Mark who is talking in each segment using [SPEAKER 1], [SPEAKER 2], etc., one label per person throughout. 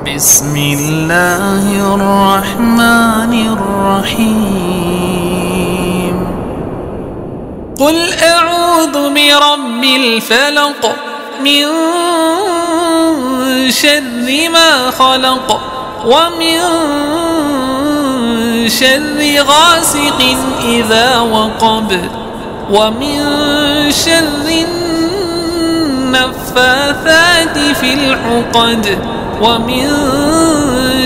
[SPEAKER 1] بسم الله الرحمن الرحيم قل أعوذ برب الفلق من شر ما خلق ومن شر غاسق إذا وقب ومن شر النفاثات في العقد ومن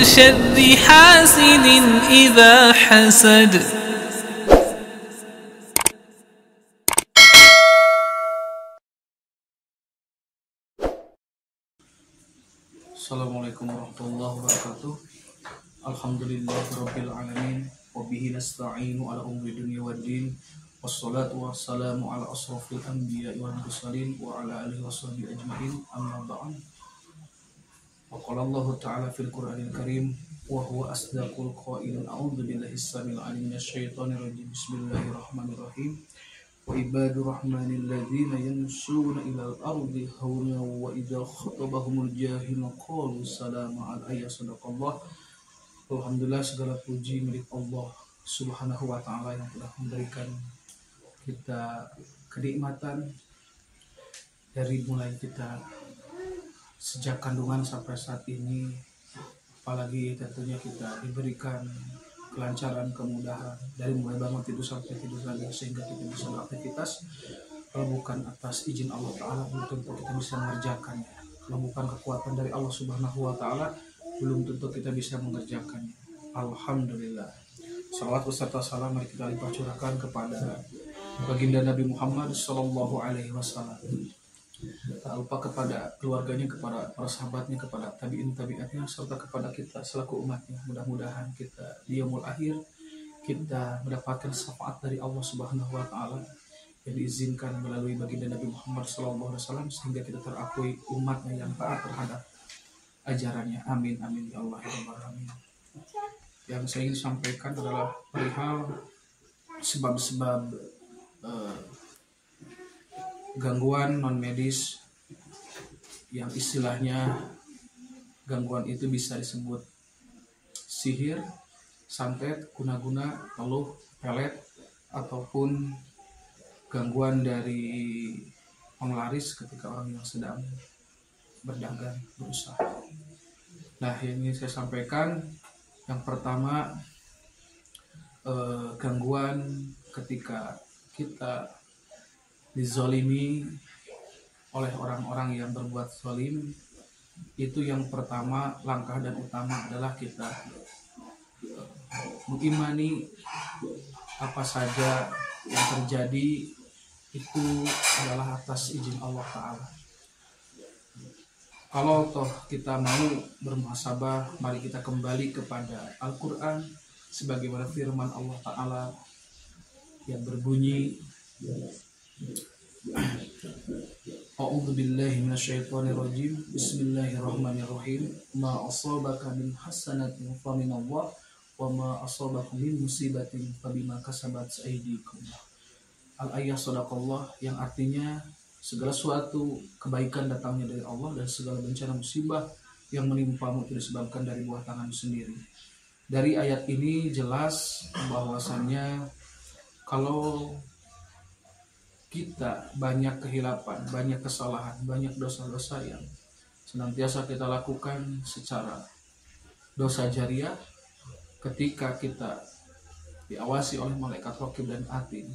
[SPEAKER 1] شر حاسد إذا حسد.
[SPEAKER 2] Assalamualaikum warahmatullahi wabarakatuh. Alhamdulillahirabbil alamin wa bihi nasta'inu ala umuri dunya waddin. Wassalatu wassalamu ala asrofil anbiya'i wal mursalin wa ala alihi washabihi ajmain. Amma ba'd. Wa qala Allah ta'ala fil Qur'anil Karim wa huwa asdaqul qailin. A'udzu billahi as-sami'il 'alim minasyaitonir rajim. Bismillahirrahmanirrahim. Wa ibadur rahmanil ladzina yamshuna ilal ardi hauna wa idza khatabahumul jahilun qalu salama alayya. Sadaqallah. Alhamdulillah, segala puji milik Allah Subhanahu wa taala yang telah memberikan kita kenikmatan dari mulai kita sejak kandungan sampai saat ini, apalagi tentunya kita diberikan kelancaran, kemudahan dari mulai bangun tidur sampai tidur lagi sehingga kita bisa beraktivitas. Kalau bukan atas izin Allah Ta'ala belum tentu kita bisa mengerjakannya. Kalau bukan kekuatan dari Allah Subhanahu wa Ta'ala belum tentu kita bisa mengerjakannya. Alhamdulillah. Salawat beserta salam mari kita limpah curahkan kepada baginda Nabi Muhammad Sallallahu Alaihi Wasallam. Tak lupa kepada keluarganya, kepada para sahabatnya, kepada tabi'in-tabi'atnya, serta kepada kita selaku umatnya. Mudah-mudahan kita di yaumul akhir kita mendapatkan syafaat dari Allah Subhanahu wa Ta'ala yang diizinkan melalui baginda Nabi Muhammad Sallallahu Alaihi Wasallam, sehingga kita terakui umatnya yang taat terhadap ajarannya. Amin amin ya Allah ya Rabbal alamin. Yang saya ingin sampaikan adalah perihal sebab-sebab gangguan non medis yang istilahnya gangguan itu bisa disebut sihir, santet, guna-guna, peluh, pelet, ataupun gangguan dari penglaris ketika orang yang sedang berdagang, berusaha. Nah, yang ingin saya sampaikan yang pertama, gangguan ketika kita dizolimi oleh orang-orang yang berbuat zolim. Itu yang pertama, langkah dan utama adalah kita mengimani apa saja yang terjadi itu adalah atas izin Allah Ta'ala. Kalau toh kita mau bermuhasabah, mari kita kembali kepada Al-Quran sebagaimana firman Allah Ta'ala yang berbunyi, A'udzu billahi minasyaitonir rajim. Bismillahirrahmanirrahim. Ma asabaka min hasanatin fa min Allah wa ma asabaka min musibatin fa bima kasabat aydikum. Al-ayah sadaqallah, yang artinya segala suatu kebaikan datangnya dari Allah dan segala bencana musibah yang menimpamu itu disebabkan dari buah tanganmu sendiri. Dari ayat ini jelas bahwasannya kalau kita banyak kehilapan, banyak kesalahan, banyak dosa-dosa yang senantiasa kita lakukan secara dosa jariah, ketika kita diawasi oleh malaikat raqib dan atid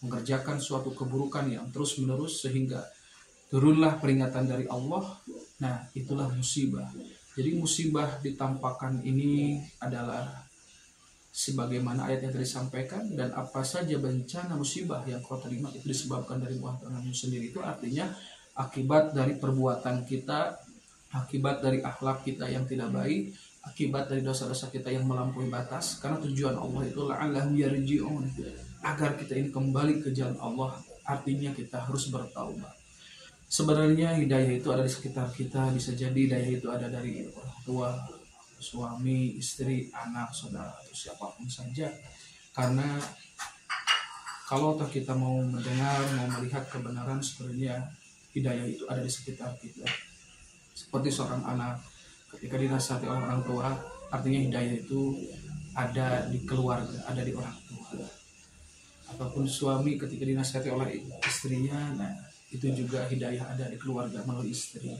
[SPEAKER 2] mengerjakan suatu keburukan yang terus-menerus sehingga turunlah peringatan dari Allah, nah itulah musibah. Jadi musibah ditampakkan ini adalah sebagaimana ayat yang tadi disampaikan, dan apa saja bencana musibah yang kau terima itu disebabkan dari buah tanganmu sendiri. Itu artinya akibat dari perbuatan kita, akibat dari akhlak kita yang tidak baik, akibat dari dosa-dosa kita yang melampaui batas. Karena tujuan Allah itu la'allahum yarji'un, agar kita ini kembali ke jalan Allah. Artinya kita harus bertaubat. Sebenarnya hidayah itu ada di sekitar kita. Bisa jadi hidayah itu ada dari orang tua, suami, istri, anak, saudara, atau siapapun saja. Karena kalau kita mau mendengar, mau melihat kebenaran, sebenarnya hidayah itu ada di sekitar kita. Seperti seorang anak ketika dinasihati oleh orang tua, artinya hidayah itu ada di keluarga, ada di orang tua. Ataupun suami ketika dinasihati oleh istrinya, nah itu juga hidayah ada di keluarga melalui istri.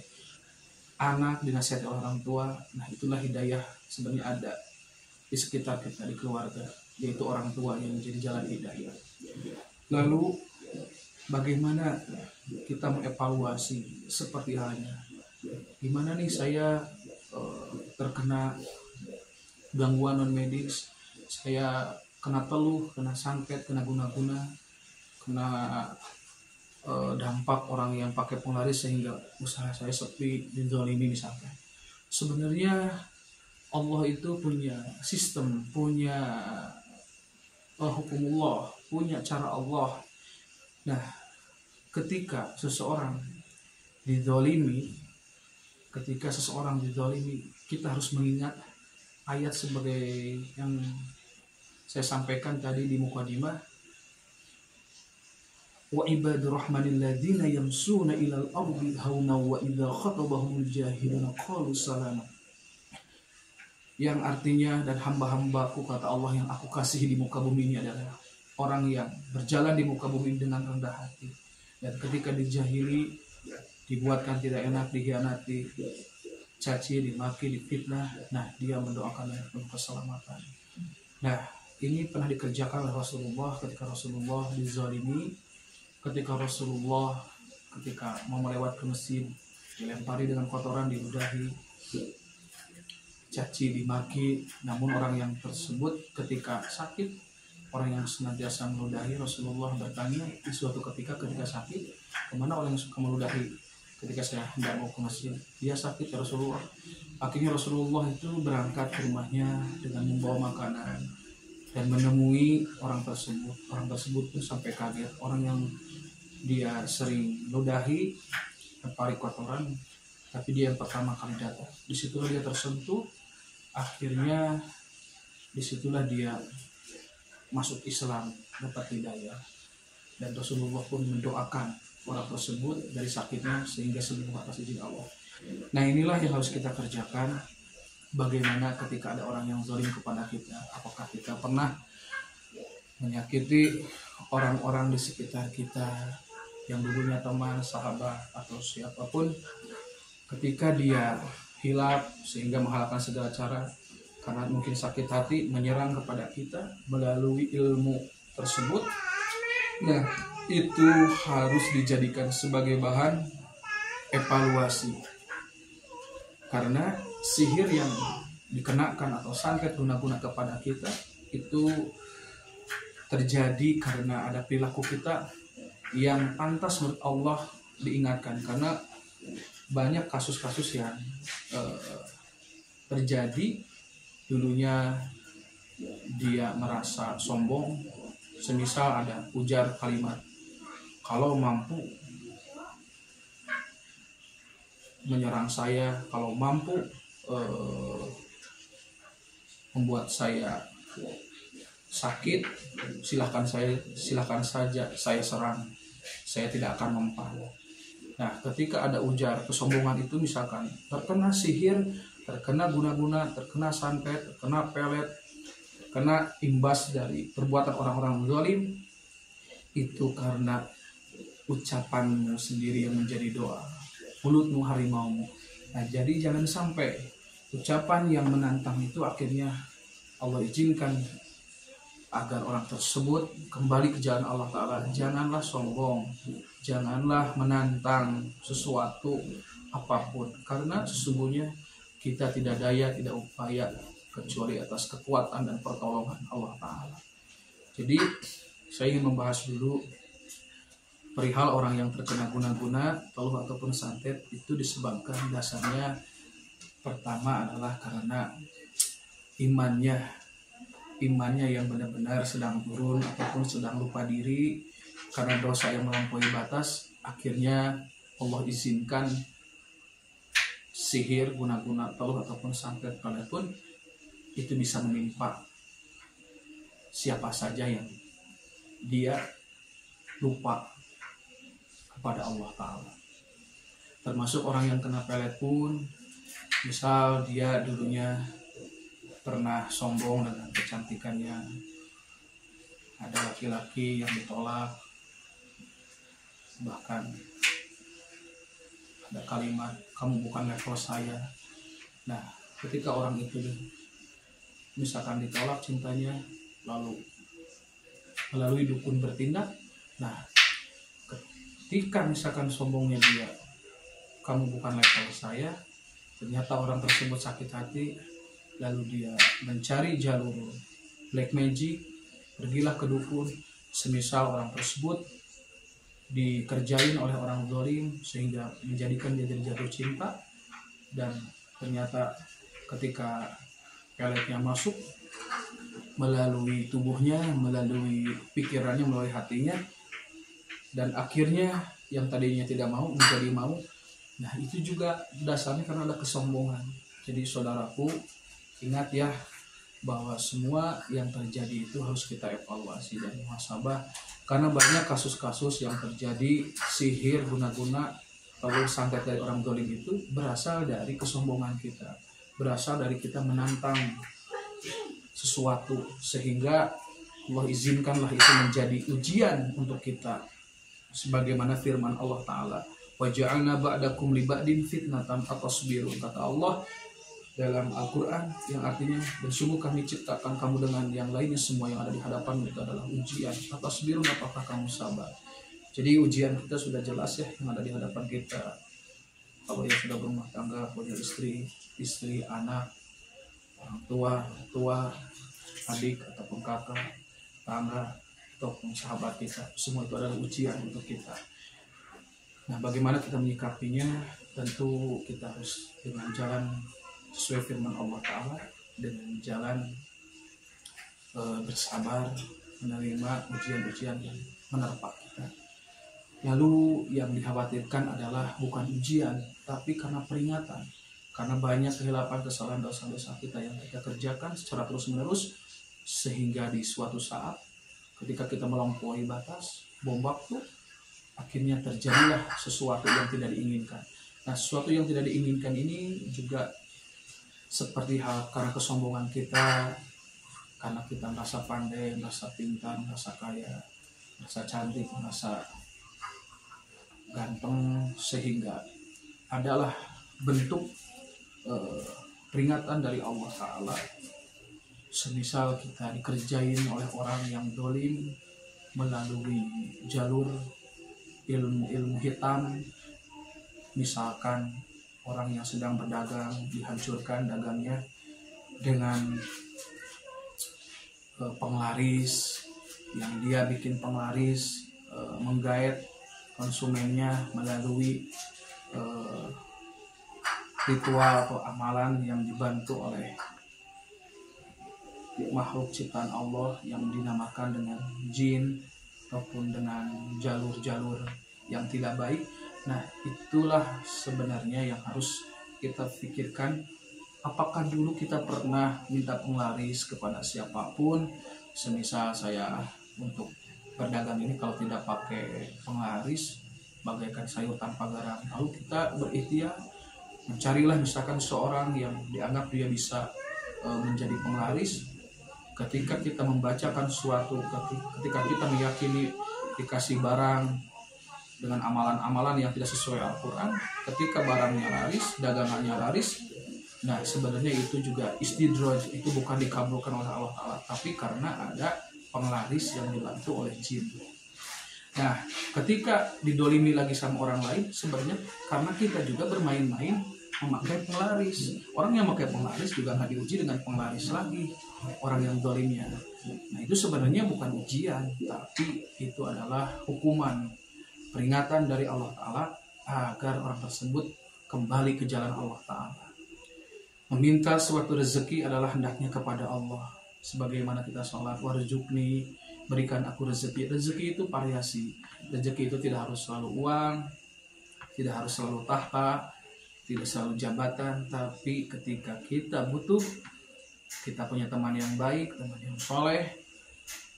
[SPEAKER 2] Anak dinasihati oleh orang tua, nah itulah hidayah sebenarnya ada di sekitar kita, di keluarga, yaitu orang tua yang menjadi jalan hidayah. Lalu bagaimana kita mengevaluasi seperti halnya, gimana nih saya terkena gangguan non medis, saya kena teluh, kena santet, kena guna-guna, kena dampak orang yang pakai penglaris sehingga usaha saya sepi, dizalimi misalkan. Sebenarnya Allah itu punya sistem, punya hukumullah, punya cara Allah. Nah, ketika seseorang dizalimi, kita harus mengingat ayat sebagai yang saya sampaikan tadi di mukadimah. Wa ibadur rahmanil ladzina yamsuna ilal ardi hauna wa idza khatabahumul jahiluna qalu salama. Yang artinya, dan hamba-hambaku, kata Allah, yang aku kasihi di muka bumi ini adalah orang yang berjalan di muka bumi dengan rendah hati, dan ketika dijahili, dibuatkan tidak enak, dikhianati, caci, dimaki, difitnah, nah dia mendoakan yang penuh keselamatan. Nah, ini pernah dikerjakan oleh Rasulullah ketika Rasulullah dizalimi, ketika Rasulullah mau melewat ke masjid, dilempari dengan kotoran, diludahi, caci, dimaki. Namun orang yang tersebut ketika sakit, orang yang senantiasa meludahi, Rasulullah bertanya di suatu ketika sakit, kemana orang yang suka meludahi? Ketika saya hendak mau ke masjid, dia sakit ya Rasulullah. Akhirnya Rasulullah itu berangkat ke rumahnya dengan membawa makanan dan menemui orang tersebut. Orang tersebut pun sampai kaget. Orang yang dia sering ludahi, lempari kotoran, tapi dia yang pertama kali datang. Disitulah dia tersentuh. Akhirnya disitulah dia masuk Islam, dapat hidayah, dan Rasulullah pun mendoakan orang tersebut dari sakitnya sehingga sembuh atas izin Allah. Nah, inilah yang harus kita kerjakan. Bagaimana ketika ada orang yang zalim kepada kita, apakah kita pernah menyakiti orang-orang di sekitar kita yang dulunya teman, sahabat, atau siapapun, ketika dia hilaf sehingga menghalalkan segala cara karena mungkin sakit hati menyerang kepada kita melalui ilmu tersebut. Nah, itu harus dijadikan sebagai bahan evaluasi, karena sihir yang dikenakan atau santet guna-guna kepada kita itu terjadi karena ada perilaku kita yang pantas menurut Allah diingatkan. Karena banyak kasus-kasus yang terjadi, dulunya dia merasa sombong, semisal ada ujar kalimat, kalau mampu menyerang saya, kalau mampu membuat saya sakit, silahkan saja saya serang, saya tidak akan mempan. Nah, ketika ada ujar kesombongan itu, misalkan terkena sihir, terkena guna-guna, terkena santet, terkena pelet, kena imbas dari perbuatan orang-orang zalim, itu karena ucapanmu sendiri yang menjadi doa, mulutmu harimaumu. Nah, jadi jangan sampai ucapan yang menantang itu akhirnya Allah izinkan agar orang tersebut kembali ke jalan Allah Ta'ala. Janganlah sombong, janganlah menantang sesuatu apapun, karena sesungguhnya kita tidak daya, tidak upaya kecuali atas kekuatan dan pertolongan Allah Ta'ala. Jadi saya ingin membahas dulu perihal orang yang terkena guna-guna, teluh ataupun santet. Itu disebabkan dasarnya pertama adalah karena imannya yang benar-benar sedang turun ataupun sedang lupa diri karena dosa yang melampaui batas. Akhirnya Allah izinkan sihir, guna-guna, teluh ataupun santet pun itu bisa menimpa siapa saja yang dia lupa kepada Allah Ta'ala. Termasuk orang yang kena pelet pun Misal dia dulunya pernah sombong dengan kecantikannya, ada laki-laki yang ditolak, bahkan ada kalimat kamu bukan level saya. Nah, ketika orang itu misalkan ditolak cintanya, lalu melalui dukun bertindak, nah ketika misalkan sombongnya dia, kamu bukan level saya, ternyata orang tersebut sakit hati, lalu dia mencari jalur black magic, pergilah ke dukun, semisal orang tersebut dikerjain oleh orang zalim sehingga menjadikan dia jadi jatuh cinta, dan ternyata ketika peletnya masuk melalui tubuhnya, melalui pikirannya, melalui hatinya, dan akhirnya yang tadinya tidak mau menjadi mau. Nah, itu juga dasarnya karena ada kesombongan. Jadi saudaraku, ingat ya bahwa semua yang terjadi itu harus kita evaluasi dan muhasabah, karena banyak kasus-kasus yang terjadi sihir guna-guna atau santet dari orang zalim itu berasal dari kesombongan kita, berasal dari kita menantang sesuatu, sehingga Allah izinkanlah itu menjadi ujian untuk kita, sebagaimana firman Allah Ta'ala, wa ja'alna ba'dakum li ba'din fitnatan atasbirun, kata Allah dalam Al-Quran, yang artinya dan sungguh kami ciptakan kamu dengan yang lainnya, semua yang ada di hadapan itu adalah ujian. Atasbirun, apakah kamu sabar? Jadi ujian kita sudah jelas ya yang ada di hadapan kita. Kalau yang sudah berumah tangga, punya istri, anak, orang tua, adik ataupun kakak, tangga, ataupun sahabat kita, semua itu adalah ujian untuk kita. Nah, bagaimana kita menyikapinya? Tentu kita harus dengan jalan sesuai firman Allah Ta'ala, dengan jalan bersabar, menerima ujian-ujian yang menerpa kita. Lalu yang dikhawatirkan adalah bukan ujian, tapi karena peringatan. Karena banyak kehilapan, kesalahan, dosa-dosa kita yang kita kerjakan secara terus-menerus, sehingga di suatu saat ketika kita melampaui batas, bom waktu, akhirnya terjadilah sesuatu yang tidak diinginkan. Nah, sesuatu yang tidak diinginkan ini juga seperti hal karena kesombongan kita, karena kita merasa pandai, merasa pintar, merasa kaya, merasa cantik, merasa ganteng, sehingga adalah bentuk peringatan dari Allah Ta'ala. Semisal kita dikerjain oleh orang yang zalim melalui jalur ilmu hitam, misalkan orang yang sedang berdagang dihancurkan dagangnya dengan penglaris, yang dia bikin penglaris menggait konsumennya melalui ritual atau amalan yang dibantu oleh makhluk ciptaan Allah yang dinamakan dengan jin ataupun dengan jalur-jalur yang tidak baik. Nah, itulah sebenarnya yang harus kita pikirkan. Apakah dulu kita pernah minta penglaris kepada siapapun? Semisal saya untuk berdagang ini kalau tidak pakai penglaris bagaikan sayur tanpa garam. Lalu kita berikhtiar mencarilah misalkan seorang yang dianggap dia bisa menjadi penglaris. Ketika kita membacakan suatu, ketika kita meyakini dikasih barang dengan amalan-amalan yang tidak sesuai Al-Quran, ketika barangnya laris, dagangannya laris, nah sebenarnya itu juga istidraj, itu bukan dikabulkan oleh Allah Ta'ala, tapi karena ada penglaris yang dibantu oleh jin. Nah, ketika didolimi lagi sama orang lain, sebenarnya karena kita juga bermain-main memakai penglaris. Orang yang memakai penglaris juga nggak diuji dengan penglaris lagi, orang yang dolimnya. Nah, itu sebenarnya bukan ujian, tapi itu adalah hukuman, peringatan dari Allah Ta'ala agar orang tersebut kembali ke jalan Allah Ta'ala. Meminta suatu rezeki adalah hendaknya kepada Allah. Sebagaimana kita sholat, warzuqni, berikan aku rezeki. Rezeki itu variasi. Rezeki itu tidak harus selalu uang, tidak harus selalu tahta, tidak selalu jabatan, tapi ketika kita butuh, kita punya teman yang baik, teman yang soleh,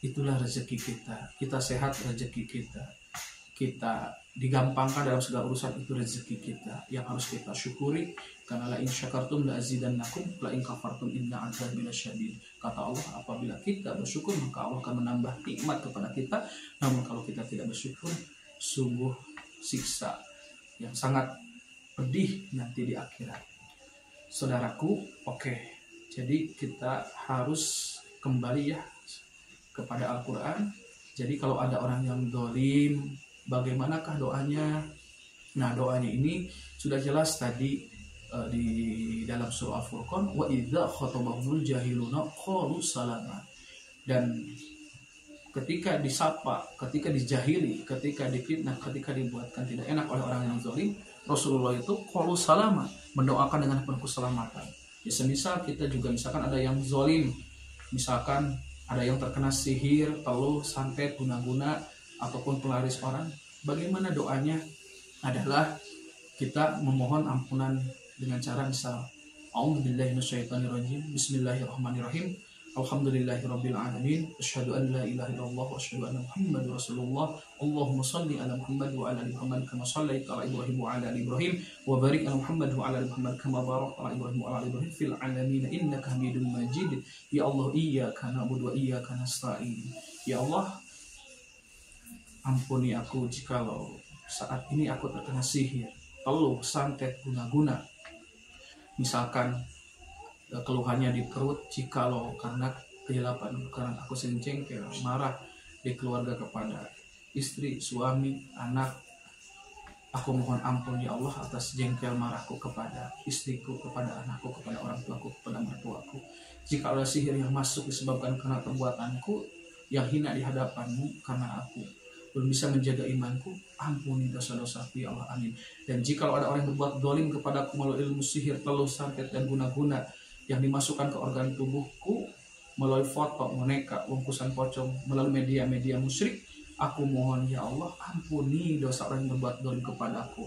[SPEAKER 2] itulah rezeki kita. Kita sehat, rezeki kita. Kita digampangkan dalam segala urusan itu rezeki kita yang harus kita syukuri, karena la in syakartum la azidannakum la in kafartum inna adzabi lasyadid. Kata Allah, apabila kita bersyukur maka Allah akan menambah nikmat kepada kita, namun kalau kita tidak bersyukur sungguh siksa yang sangat pedih nanti di akhirat. Saudaraku, oke. Jadi kita harus kembali ya kepada Al-Quran. Jadi kalau ada orang yang zalim, bagaimanakah doanya? Nah, doanya ini sudah jelas tadi di dalam surah Al-Furqan, wa idza khatabahumul jahiluna qalu salama. Dan ketika disapa, ketika dijahili, ketika difitnah, ketika dibuatkan tidak enak oleh orang yang zalim, Rasulullah itu qalu salama, mendoakan dengan penuh keselamatan. Ya, semisal kita juga misalkan ada yang zalim, misalkan ada yang terkena sihir, teluh, santet, guna-guna, ataupun pelaris orang, bagaimana doanya? Adalah kita memohon ampunan dengan cara misal, A'udzubillahi minasyaitonirrajim, Bismillahirrahmanirrahim, Alhamdulillahirabbil alamin, asyhadu an la ilaha illallah wa asyhadu anna Muhammadar Rasulullah. Allahumma shalli ala Muhammad wa ala ali Muhammad kama shallaita ala Ibrahim wa ala ali Ibrahim wa barik ala Muhammad wa ala ali Muhammad kama barakta ala Ibrahim wa ala ali Ibrahim fil alamin innaka Hamidum Majid. Ya Allah, iyyaka na'budu wa iyyaka nasta'in. Ya Allah, ampuni aku jikalau saat ini aku terkena sihir, teluh, santet, guna-guna. Misalkan keluhannya di perut, jikalau karena kegelapan, karena aku sering jengkel, marah di keluarga kepada istri, suami, anak, aku mohon ampun ya Allah atas jengkel marahku kepada istriku, kepada anakku, kepada orang tuaku, kepada mertuaku. Jika ada sihir yang masuk disebabkan karena perbuatanku yang hina di hadapanmu, karena aku belum bisa menjaga imanku, ampuni dosa-dosaku ya Allah, amin. Dan jika ada orang yang berbuat zalim kepadaku melalui ilmu sihir, teluh, santet, dan guna-guna yang dimasukkan ke organ tubuhku melalui foto, boneka, bungkusan pocong, melalui media-media musyrik, aku mohon ya Allah, ampuni dosa orang yang berbuat zalim kepadaku,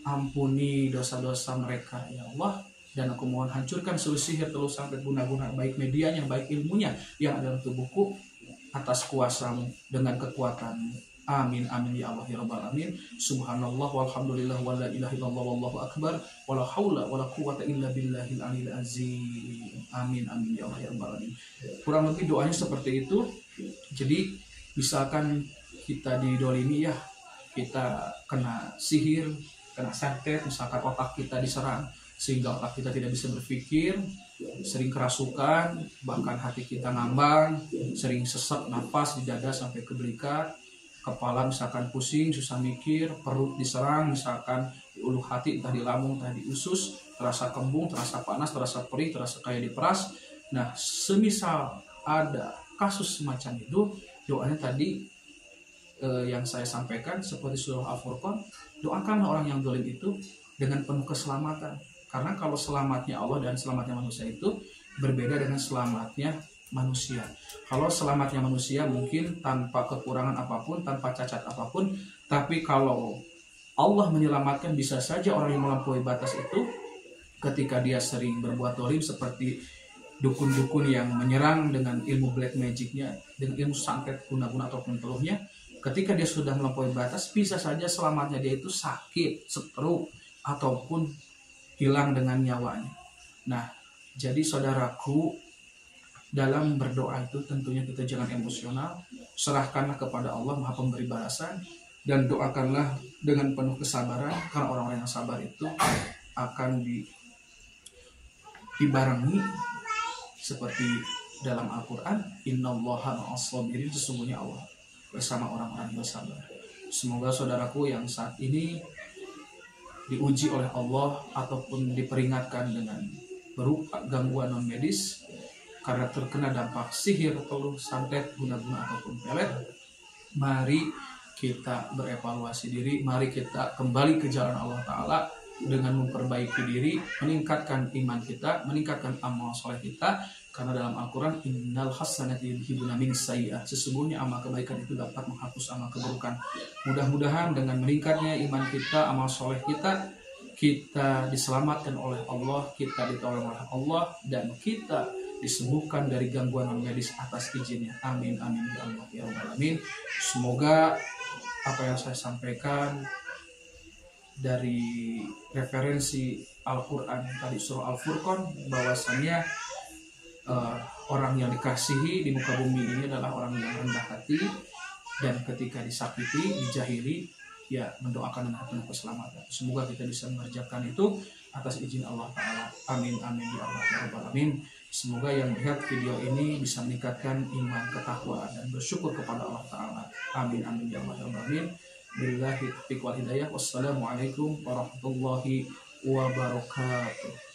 [SPEAKER 2] ampuni dosa-dosa mereka ya Allah. Dan aku mohon hancurkan seluruh sihir, teluh, santet, guna-guna, baik medianya, baik ilmunya yang ada dalam tubuhku, atas kuasamu dengan kekuatanmu. Amin amin ya Allah ya rabbal alamin. Subhanallah walhamdulillah wala ilaha illallah wallahu akbar wala haula wala quwata illa billahil aliyil azim. Amin amin ya Allah ya rabbal alamin. Kurang lebih doanya seperti itu. Jadi misalkan kita didolimi ya, kita kena sihir, kena santet, misalkan otak kita diserang sehingga otak kita tidak bisa berpikir, sering kerasukan, bahkan hati kita ngambang, sering sesak napas di dada sampai ke belikat, kepala misalkan pusing, susah mikir, perut diserang, misalkan di ulu hati, entah di lambung, entah di usus, terasa kembung, terasa panas, terasa perih, terasa kayak diperas. Nah, semisal ada kasus semacam itu, doanya tadi yang saya sampaikan seperti surah Al-Furqan, doakanlah orang yang zalim itu dengan penuh keselamatan. Karena kalau selamatnya Allah dan selamatnya manusia itu berbeda dengan selamatnya manusia. Kalau selamatnya manusia mungkin tanpa kekurangan apapun, tanpa cacat apapun, tapi kalau Allah menyelamatkan, bisa saja orang yang melampaui batas itu ketika dia sering berbuat zalim, seperti dukun-dukun yang menyerang dengan ilmu black magicnya, dengan ilmu santet, guna-guna ataupun teluhnya, ketika dia sudah melampaui batas, bisa saja selamatnya dia itu sakit, stroke, ataupun hilang dengan nyawanya. Nah, jadi saudaraku, dalam berdoa itu tentunya kita jangan emosional, serahkanlah kepada Allah Maha Pemberi balasan, dan doakanlah dengan penuh kesabaran, karena orang-orang yang sabar itu akan dibarengi seperti dalam Al-Quran, innallaha ma'as-sabirin, sesungguhnya Allah bersama orang-orang yang sabar. Semoga saudaraku yang saat ini diuji oleh Allah ataupun diperingatkan dengan berupa gangguan non medis karena terkena dampak sihir, teluh, santet, guna-guna ataupun pelet, mari kita berevaluasi diri, mari kita kembali ke jalan Allah Ta'ala dengan memperbaiki diri, meningkatkan iman kita, meningkatkan amal soleh kita, karena dalam Al-Quran, innal hasanati yudhibuna minas sayyi'at, sesungguhnya amal kebaikan itu dapat menghapus amal keburukan. Mudah-mudahan dengan meningkatnya iman kita, amal soleh kita, kita diselamatkan oleh Allah, kita ditolong oleh Allah, dan kita disembuhkan dari gangguan non medis atas izinnya. Amin amin ya Allah ya rabbal alamin. Semoga apa yang saya sampaikan dari referensi Al-Quran tadi surah Al-Furqan, bahwasannya orang yang dikasihi di muka bumi ini adalah orang yang rendah hati, dan ketika disakiti, dijahili, ya mendoakan dengan penuh keselamatan. Semoga kita bisa mengerjakan itu atas izin Allah Ta'ala. Amin amin ya Allah ya Rabbal alamin. Semoga yang melihat video ini bisa meningkatkan iman, ketakwaan, dan bersyukur kepada Allah Ta'ala. Amin amin ya Allah ya Rabbal alamin. Billahi taufiq wal hidayah. Wassalamualaikum warahmatullahi wabarakatuh.